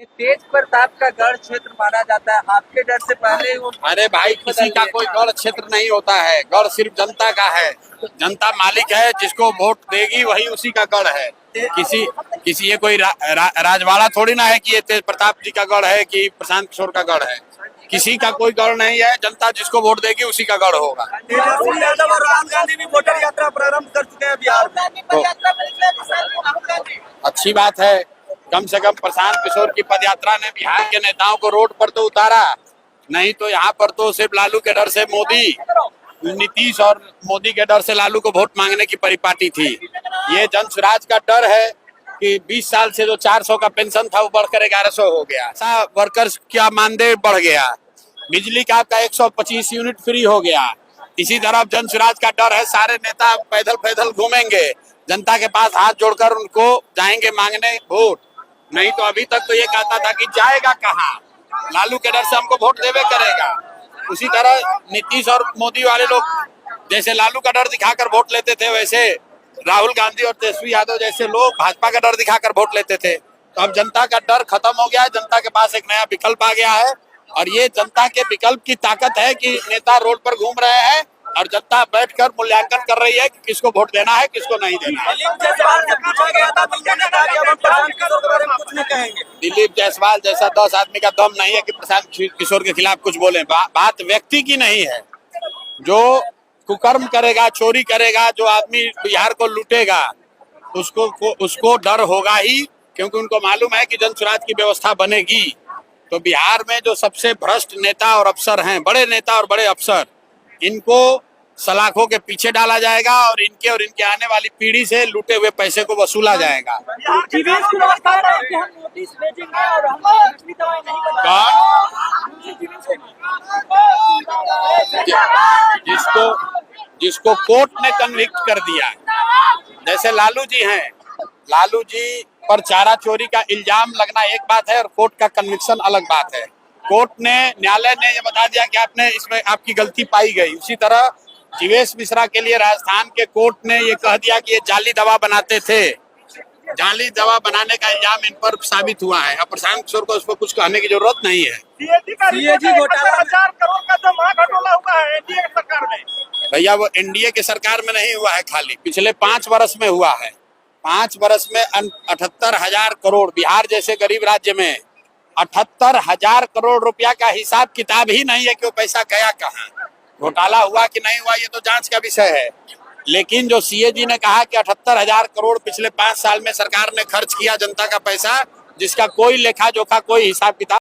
तेज प्रताप का गढ़ क्षेत्र माना जाता है, आपके डर से पहले वो अरे भाई, किसी का कोई गढ़ क्षेत्र नहीं होता है। गढ़ सिर्फ जनता का है। जनता मालिक है, जिसको वोट देगी वही उसी का गढ़ है। किसी ये कोई राजवाड़ा थोड़ी ना है कि ये तेज प्रताप जी का गढ़ है कि प्रशांत किशोर का गढ़ है। किसी का कोई गढ़ नहीं है। जनता जिसको वोट देगी उसी का गढ़ होगा। तेजस्वी यादव और राहुल गांधी भी वोटर यात्रा प्रारंभ कर चुके हैं बिहार में। अच्छी बात है। कम से कम प्रशांत किशोर की पदयात्रा ने बिहार के नेताओं को रोड पर तो उतारा, नहीं तो यहाँ पर तो सिर्फ लालू के डर से नीतीश और मोदी के डर से लालू को वोट मांगने की परिपाटी थी। ये जन स्वराज का डर है कि 20 साल से जो 400 का पेंशन था वो बढ़कर 1100 हो गया। वर्कर्स का मानदेय बढ़ गया। बिजली का आपका 125 यूनिट फ्री हो गया। इसी तरह जन स्वराज का डर है। सारे नेता पैदल पैदल घूमेंगे, जनता के पास हाथ जोड़कर उनको जाएंगे मांगने वोट। नहीं तो अभी तक तो ये कहता था कि जाएगा कहाँ, लालू के डर से हमको वोट देवे करेगा। उसी तरह नीतीश और मोदी वाले लोग जैसे लालू का डर दिखाकर वोट लेते थे, वैसे राहुल गांधी और तेजस्वी यादव जैसे लोग भाजपा का डर दिखाकर वोट लेते थे। तो अब जनता का डर खत्म हो गया है। जनता के पास एक नया विकल्प आ गया है और ये जनता के विकल्प की ताकत है कि नेता रोड पर घूम रहे हैं और जनता बैठकर मूल्यांकन कर रही है कि किसको वोट देना है, किसको नहीं देना है। दिलीप जायसवाल जैसा 10 आदमी का दम नहीं है कि प्रशांत किशोर के खिलाफ कुछ बोले। बात व्यक्ति की नहीं है। जो कुकर्म करेगा, चोरी करेगा, जो आदमी बिहार को लूटेगा, उसको डर होगा ही, क्योंकि उनको मालूम है कि जन स्वराज की व्यवस्था बनेगी। तो बिहार में जो सबसे भ्रष्ट नेता और अफसर हैं, बड़े नेता और बड़े अफसर, इनको सलाखों के पीछे डाला जाएगा और इनके आने वाली पीढ़ी से लूटे हुए पैसे को वसूला जाएगा। जिसको कोर्ट ने कन्विक्ट कर दिया, जैसे लालू जी हैं, लालू जी पर चारा चोरी का इल्जाम लगना एक बात है और कोर्ट का कन्विक्शन अलग बात है। कोर्ट ने, न्यायालय ने ये बता दिया कि आपने इसमें आपकी गलती पाई गई। उसी तरह जीवेश मिश्रा के लिए राजस्थान के कोर्ट ने ये कह दिया कि ये जाली दवा बनाते थे। जाली दवा बनाने का इल्जाम इन पर साबित हुआ है। अब प्रशांत किशोर को उस पर कुछ कहने की जरूरत नहीं है। सीएजी घोटाला 4 करोड़ का जो महाघटोला हुआ है एनडीए सरकार में, भैया वो एनडीए की सरकार में नहीं हुआ है, खाली पिछले 5 वर्ष में हुआ है। 5 वर्ष में 78,000 करोड़, बिहार जैसे गरीब राज्य में 78,000 करोड़ रुपया का हिसाब किताब ही नहीं है कि वो पैसा गया कहाँ, घोटाला हुआ कि नहीं हुआ, ये तो जांच का विषय है। लेकिन जो सीएजी ने कहा कि 78,000 करोड़ पिछले 5 साल में सरकार ने खर्च किया जनता का पैसा, जिसका कोई लेखा जोखा, कोई हिसाब किताब